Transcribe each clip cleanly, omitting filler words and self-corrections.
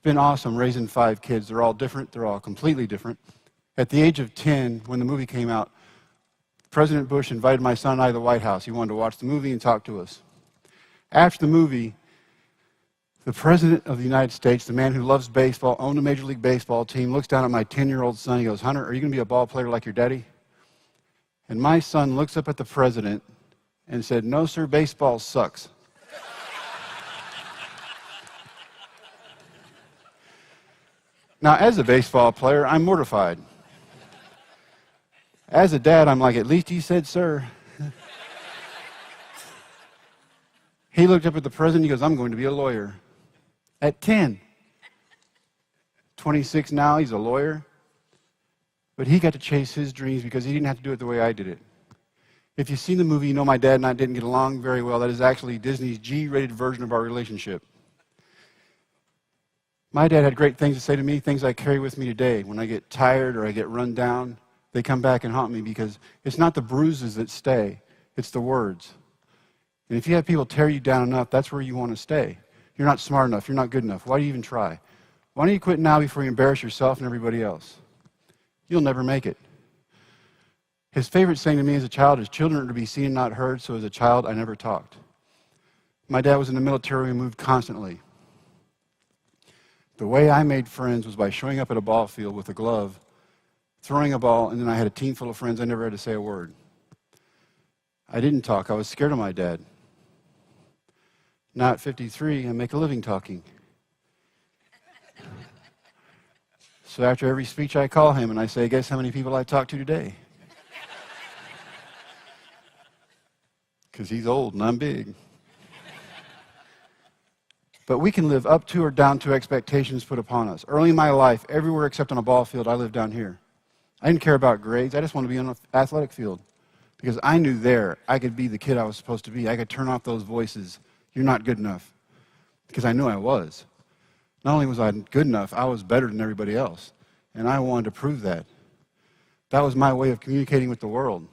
been awesome raising 5 kids. They're all different. They're all completely different. At the age of 10, when the movie came out, President Bush invited my son and I to the White House. He wanted to watch the movie and talk to us. After the movie, the President of the United States, the man who loves baseball, owned a Major League Baseball team, looks down at my 10-year-old son. He goes, "Hunter, are you going to be a ball player like your daddy?" And my son looks up at the President and said, "No, sir, baseball sucks." Now, as a baseball player, I'm mortified. As a dad, I'm like, at least he said, "Sir." He looked up at the president, he goes, "I'm going to be a lawyer." At 10. 26 now, he's a lawyer. But he got to chase his dreams because he didn't have to do it the way I did it. If you've seen the movie, you know my dad and I didn't get along very well. That is actually Disney's G-rated version of our relationship. My dad had great things to say to me, things I carry with me today. When I get tired or I get run down, they come back and haunt me because it's not the bruises that stay, it's the words. And if you have people tear you down enough, that's where you want to stay. You're not smart enough, you're not good enough. Why do you even try? Why don't you quit now before you embarrass yourself and everybody else? You'll never make it. His favorite saying to me as a child is, "Children are to be seen and not heard," so as a child, I never talked. My dad was in the military and moved constantly. The way I made friends was by showing up at a ball field with a glove, throwing a ball, and then I had a team full of friends. I never had to say a word. I didn't talk. I was scared of my dad. Now at 53, I make a living talking. So after every speech, I call him and I say, "Guess how many people I talked to today?" Because he's old and I'm big. But we can live up to or down to expectations put upon us. Early in my life, everywhere except on a ball field, I lived down here. I didn't care about grades. I just wanted to be on an athletic field. Because I knew there I could be the kid I was supposed to be. I could turn off those voices, "You're not good enough." Because I knew I was. Not only was I good enough, I was better than everybody else. And I wanted to prove that. That was my way of communicating with the world.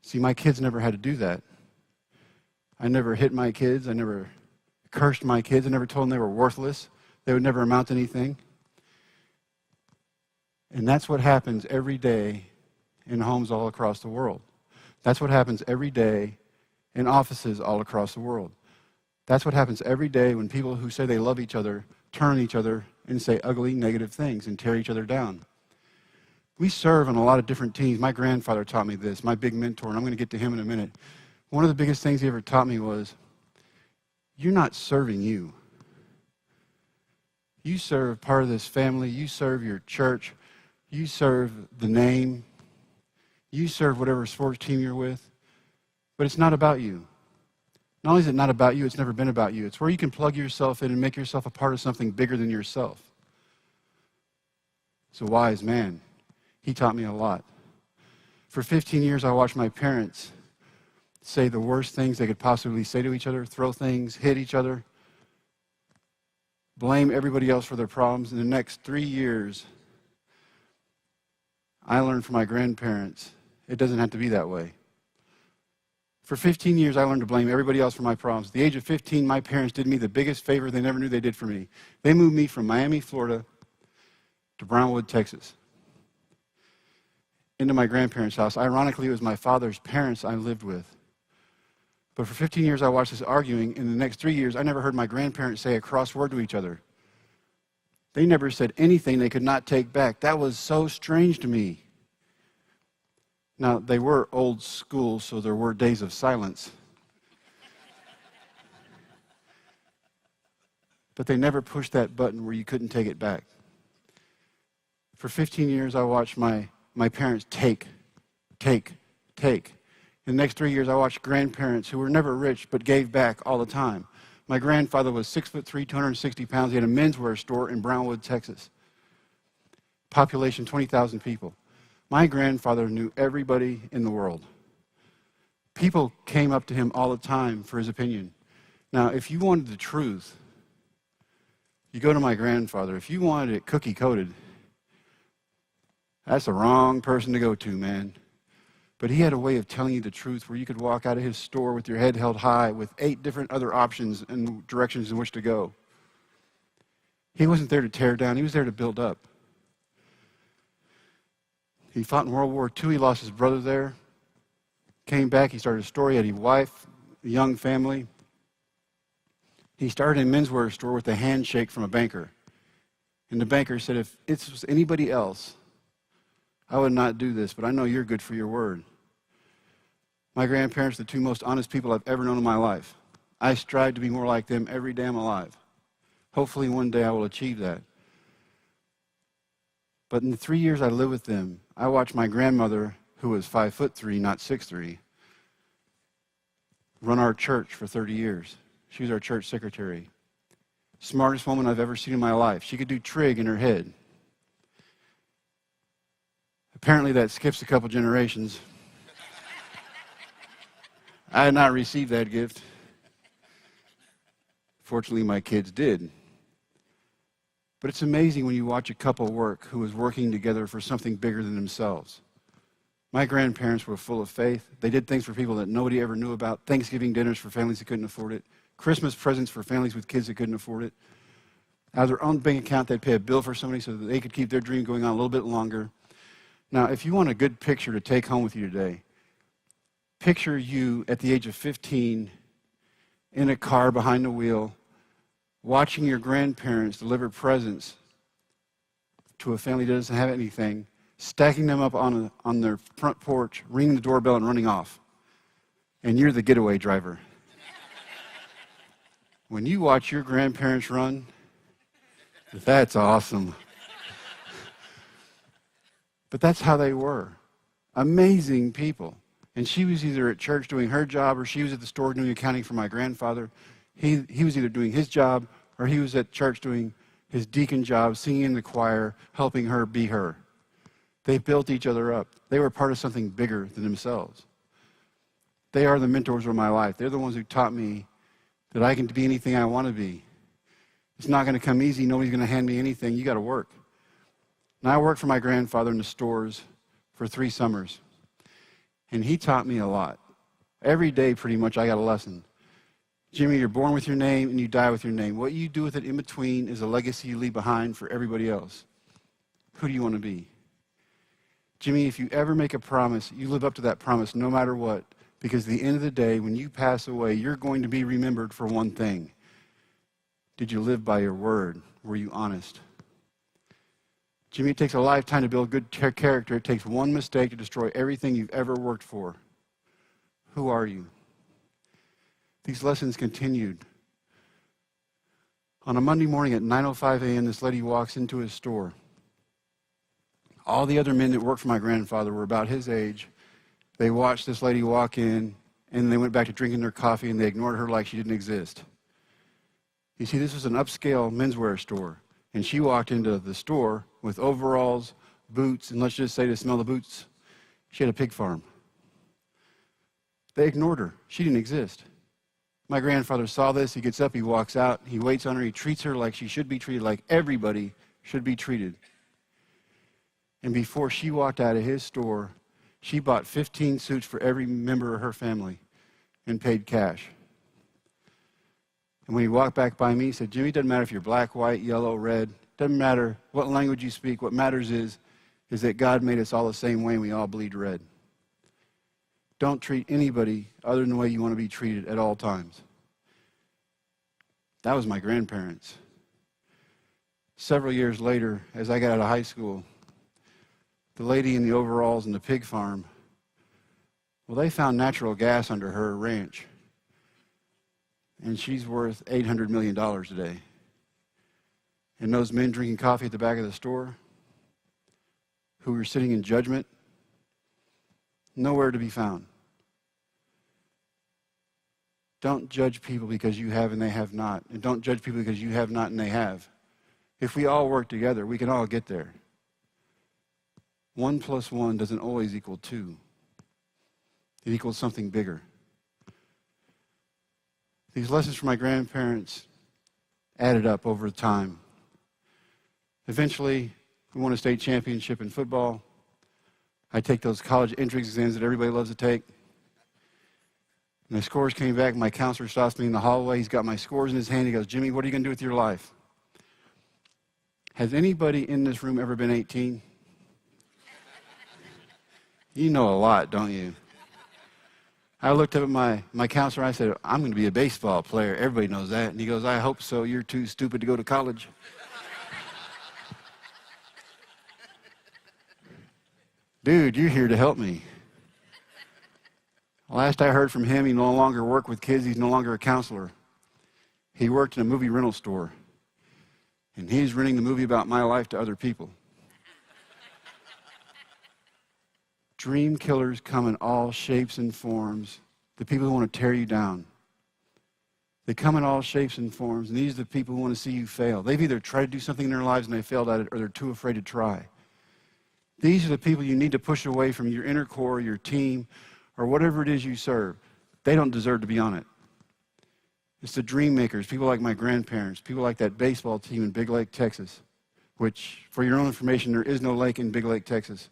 See, my kids never had to do that. I never hit my kids. I never cursed my kids. I never told them they were worthless. They would never amount to anything. And that's what happens every day in homes all across the world. That's what happens every day in offices all across the world. That's what happens every day when people who say they love each other turn on each other and say ugly, negative things and tear each other down. We serve on a lot of different teams. My grandfather taught me this, my big mentor, and I'm going to get to him in a minute. One of the biggest things he ever taught me was, you're not serving you. You serve part of this family. You serve your church. You serve the name. You serve whatever sports team you're with. But it's not about you. Not only is it not about you, it's never been about you. It's where you can plug yourself in and make yourself a part of something bigger than yourself. It's a wise man. He taught me a lot. For 15 years, I watched my parents say the worst things they could possibly say to each other, throw things, hit each other, blame everybody else for their problems. In the next 3 years, I learned from my grandparents, it doesn't have to be that way. For 15 years, I learned to blame everybody else for my problems. At the age of 15, my parents did me the biggest favor they never knew they did for me. They moved me from Miami, Florida, to Brownwood, Texas, into my grandparents' house. Ironically, it was my father's parents I lived with. But for 15 years, I watched this arguing. In the next 3 years, I never heard my grandparents say a cross word to each other. They never said anything they could not take back. That was so strange to me. Now, they were old school, so there were days of silence. But they never pushed that button where you couldn't take it back. For 15 years, I watched my parents take. In the next 3 years, I watched grandparents who were never rich but gave back all the time. My grandfather was 6'3", 260 pounds. He had a menswear store in Brownwood, Texas. Population 20,000 people. My grandfather knew everybody in the world. People came up to him all the time for his opinion. Now, if you wanted the truth, you go to my grandfather. If you wanted it cookie-coated, that's the wrong person to go to, man. But he had a way of telling you the truth where you could walk out of his store with your head held high with 8 different other options and directions in which to go. He wasn't there to tear down. He was there to build up. He fought in World War II. He lost his brother there. Came back. He started a store. He had a wife, a young family. He started a menswear store with a handshake from a banker. And the banker said, if it was anybody else, I would not do this, but I know you're good for your word. My grandparents are the two most honest people I've ever known in my life. I strive to be more like them every day I'm alive. Hopefully one day I will achieve that. But in the 3 years I lived with them, I watched my grandmother, who was 5'3", not 6'3", run our church for 30 years. She was our church secretary. Smartest woman I've ever seen in my life. She could do trig in her head. Apparently that skips a couple generations. I had not received that gift. Fortunately, my kids did. But it's amazing when you watch a couple work who is working together for something bigger than themselves. My grandparents were full of faith. They did things for people that nobody ever knew about. Thanksgiving dinners for families that couldn't afford it. Christmas presents for families with kids that couldn't afford it. Out of their own bank account, they'd pay a bill for somebody so that they could keep their dream going on a little bit longer. Now, if you want a good picture to take home with you today, picture you at the age of 15 in a car behind the wheel, watching your grandparents deliver presents to a family that doesn't have anything, stacking them up on their front porch, ringing the doorbell and running off. And you're the getaway driver. When you watch your grandparents run, that's awesome. But that's how they were. Amazing people. And she was either at church doing her job or she was at the store doing accounting for my grandfather. He was either doing his job or he was at church doing his deacon job, singing in the choir, helping her be her. They built each other up. They were part of something bigger than themselves. They are the mentors of my life. They're the ones who taught me that I can be anything I want to be. It's not going to come easy. Nobody's going to hand me anything. You got to work. And I worked for my grandfather in the stores for 3 summers. And he taught me a lot. Every day, pretty much, I got a lesson. Jimmy, you're born with your name and you die with your name. What you do with it in between is a legacy you leave behind for everybody else. Who do you want to be? Jimmy, if you ever make a promise, you live up to that promise no matter what. Because at the end of the day, when you pass away, you're going to be remembered for one thing. Did you live by your word? Were you honest? Jimmy, it takes a lifetime to build good character. It takes one mistake to destroy everything you've ever worked for. Who are you? These lessons continued. On a Monday morning at 9:05 a.m., this lady walks into his store. All the other men that worked for my grandfather were about his age. They watched this lady walk in, and they went back to drinking their coffee, and they ignored her like she didn't exist. You see, this was an upscale menswear store, and she walked into the store with overalls, boots, and let's just say to smell the boots, she had a pig farm. They ignored her. She didn't exist. My grandfather saw this. He gets up, he walks out, he waits on her, he treats her like she should be treated, like everybody should be treated. And before she walked out of his store, she bought 15 suits for every member of her family and paid cash. And when he walked back by me, he said, Jimmy, it doesn't matter if you're black, white, yellow, red. It doesn't matter what language you speak. What matters is that God made us all the same way and we all bleed red. Don't treat anybody other than the way you want to be treated at all times. That was my grandparents. Several years later, as I got out of high school, the lady in the overalls and the pig farm, well, they found natural gas under her ranch. And she's worth $800 million today. And those men drinking coffee at the back of the store, who were sitting in judgment, nowhere to be found. Don't judge people because you have and they have not. And don't judge people because you have not and they have. If we all work together, we can all get there. 1 + 1 doesn't always equal 2. It equals something bigger. These lessons from my grandparents added up over time. Eventually, we won a state championship in football. I take those college entrance exams that everybody loves to take. And the scores came back. My counselor stops me in the hallway. He's got my scores in his hand. He goes, Jimmy, what are you going to do with your life? Has anybody in this room ever been 18? You know a lot, don't you? I looked up at my counselor. I said, I'm going to be a baseball player. Everybody knows that. And he goes, I hope so. You're too stupid to go to college. Dude, you're here to help me. Last I heard from him, he no longer worked with kids. He's no longer a counselor. He worked in a movie rental store. And he's renting the movie about my life to other people. Dream killers come in all shapes and forms. The people who want to tear you down. They come in all shapes and forms, and these are the people who want to see you fail. They've either tried to do something in their lives and they failed at it, or they're too afraid to try. These are the people you need to push away from your inner core, your team, or whatever it is you serve. They don't deserve to be on it. It's the dream makers, people like my grandparents, people like that baseball team in Big Lake, Texas, which, for your own information, there is no lake in Big Lake, Texas.